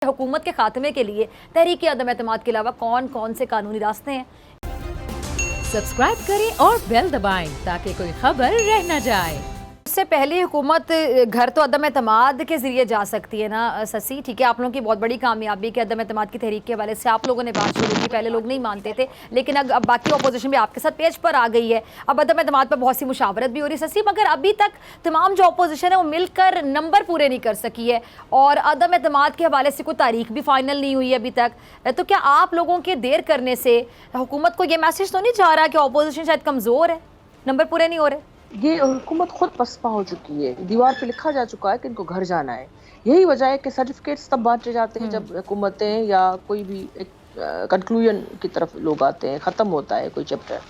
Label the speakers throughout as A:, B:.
A: हुकूमत के खात्मे के लिए तहरीक अदम एतमाद के अलावा कौन कौन से कानूनी रास्ते हैं।
B: सब्सक्राइब करें और बेल दबाएं ताकि कोई खबर रह न जाए।
A: इससे पहले हुकूमत घर तो अदम एतमाद के ज़रिए जा सकती है ना ससी, ठीक है। आप लोगों की बहुत बड़ी कामयाबी कि अदम एतमाद की तहरीक के हवाले से आप लोगों ने बात शुरू की। पहले लोग नहीं मानते थे, लेकिन अब बाकी अपोजिशन भी आपके साथ पेज पर आ गई है। अब अदम एतमाद पर बहुत सी मुशावरत भी हो रही है ससी, मगर अभी तक तमाम जो अपोजिशन है वो मिलकर नंबर पूरे नहीं कर सकी है और अदम एतमाद के हवाले से कोई तारीख भी फाइनल नहीं हुई है अभी तक। तो क्या आप लोगों के देर करने से हुकूमत को ये मैसेज तो नहीं जा रहा कि अपोजिशन शायद कमज़ोर है, नंबर पूरे नहीं हो रहे?
C: ये हुकूमत खुद पसपा हो चुकी है, दीवार पे लिखा जा चुका है कि इनको घर जाना है। यही वजह है कि सर्टिफिकेट्स तब बांटे जाते हैं जब हुकूमतें या कोई भी एक कंक्लूजन की तरफ लोग आते हैं, ख़त्म होता है कोई चैप्टर।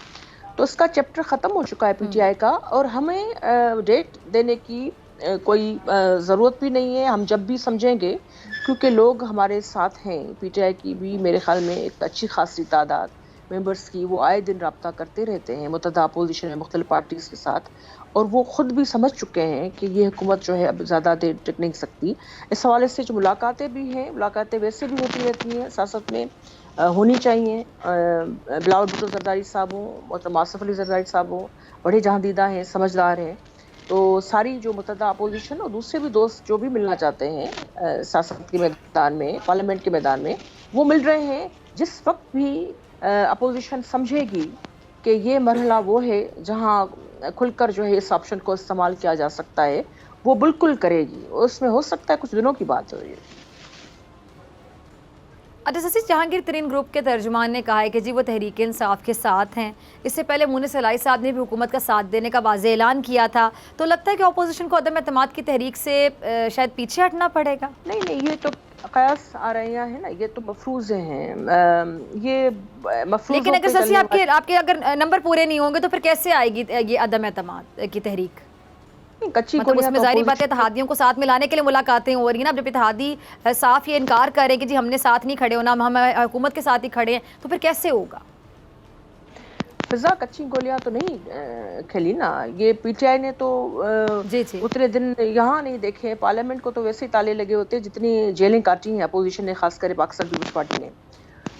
C: तो इसका चैप्टर ख़त्म हो चुका है पीटीआई का, और हमें डेट देने की कोई ज़रूरत भी नहीं है। हम जब भी समझेंगे, क्योंकि लोग हमारे साथ हैं। पीटीआई की भी मेरे ख्याल में एक अच्छी खासी तादाद मेंबर्स की, वो आए दिन रब्ता करते रहते हैं मुतअद्दिद अपोजिशन में मुख्तलिफ पार्टीज़ के साथ, और वो ख़ुद भी समझ चुके हैं कि ये हुकूमत जो है अब ज़्यादा देर टिक नहीं सकती। इस हवाले से जो मुलाकातें भी हैं, मुलाकातें वैसे भी होती रहती हैं, सियासत में होनी चाहिए। बिलावल भुट्टो जरदारी साहब हों, मतलब आसिफ अली जरदारी साहब हों, बड़े जहांदीदा हैं, समझदार हैं। तो सारी जो मुतअद्दिद अपोजिशन और दूसरे भी दोस्त जो भी मिलना चाहते हैं सियासत के मैदान में, पार्लियामेंट के मैदान में, वो मिल रहे हैं। जिस वक्त भी अपोजिशन समझेगी कि ये मरहला वो है जहां खुलकर जो है इस ऑप्शन को इस्तेमाल किया जा सकता है, वो बिल्कुल करेगी। उसमें हो सकता है कुछ दिनों की बात हो रही है।
A: अच्छा ससी, जहांगीर तरीन ग्रुप के तर्जुमान ने कहा है कि जी वो तहरीक इंसाफ के साथ हैं। इससे पहले मुनिस अलाई साहब ने भी हुकूमत का साथ देने का वाज़ेह ऐलान किया था। तो लगता है कि अपोजिशन को अदम एतमाद की तहरीक से शायद पीछे हटना पड़ेगा।
C: नहीं, ये तो कयास आ रही है ना, ये तो मफरूज़े हैं। ये मफरूज़,
A: लेकिन अगर ससी आपके अगर नंबर पूरे नहीं होंगे तो फिर कैसे आएगी ये अदम एतमाद की तहरीक?
C: कच्ची
A: मतलब उसमें जाहिर बात है इत्तेहादियों को साथ मिलाने के लिए मुलाकातें हो रही हैं ना। अब जब इत्तेहादी साफ ये इनकार करें कि जी हमने साथ नहीं खड़े होना, हम हुकूमत के साथ ही खड़े हैं, तो फिर कैसे होगा?
C: फिजा कच्ची गोलियां तो नहीं खेली ना। ये पीटीआई ने तो
A: जी
C: उतने दिन यहाँ नहीं देखे। पार्लियामेंट को तो वैसे ही ताले लगे होते जितनी जेलें काटी हैं अपोजिशन ने, खासकर पाकिस्तान पीपल्स पार्टी ने।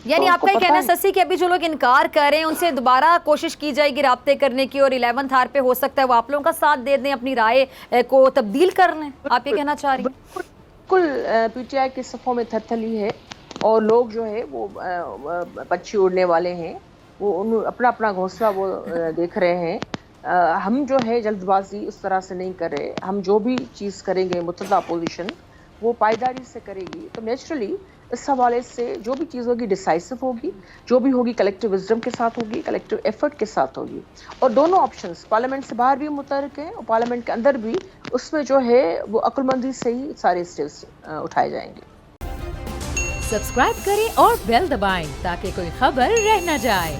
A: यानी
C: तो
A: आपका ये कहना ससी कि अभी जो लोग इनकार कर रहे हैं उनसे दोबारा कोशिश की जाएगी राब्ते करने की, और 11th आवर पे हो सकता है वो आप लोगों का साथ दे दें, अपनी राय को तब्दील कर लें, आप ये कहना चाह रही हैं?
C: बिल्कुल पीटीआई के सफ़ों में थरथली है, और लोग जो है वो पक्षी उड़ने वाले हैं। वो अपना अपना घोंसला वो देख रहे हैं। हम जो है जल्दबाजी उस तरह से नहीं कर रहे। हम जो भी चीज़ करेंगे मुतअद्दिद अपोजिशन वो पायदारी से करेगी। तो नेचुरली इस हवाले से जो भी चीज़ होगी डिसाइसिव होगी, जो भी होगी कलेक्टिव विजडम के साथ होगी, कलेक्टिव एफर्ट के साथ होगी। और दोनों ऑप्शंस पार्लियामेंट से बाहर भी मुतहर्रिक हैं और पार्लियामेंट के अंदर भी, उसमें जो है वो अक्लमंदी से ही सारे स्टेप्स उठाए जाएंगे।
B: सब्सक्राइब करें और बेल दबाएं ताकि कोई खबर रह न जाए।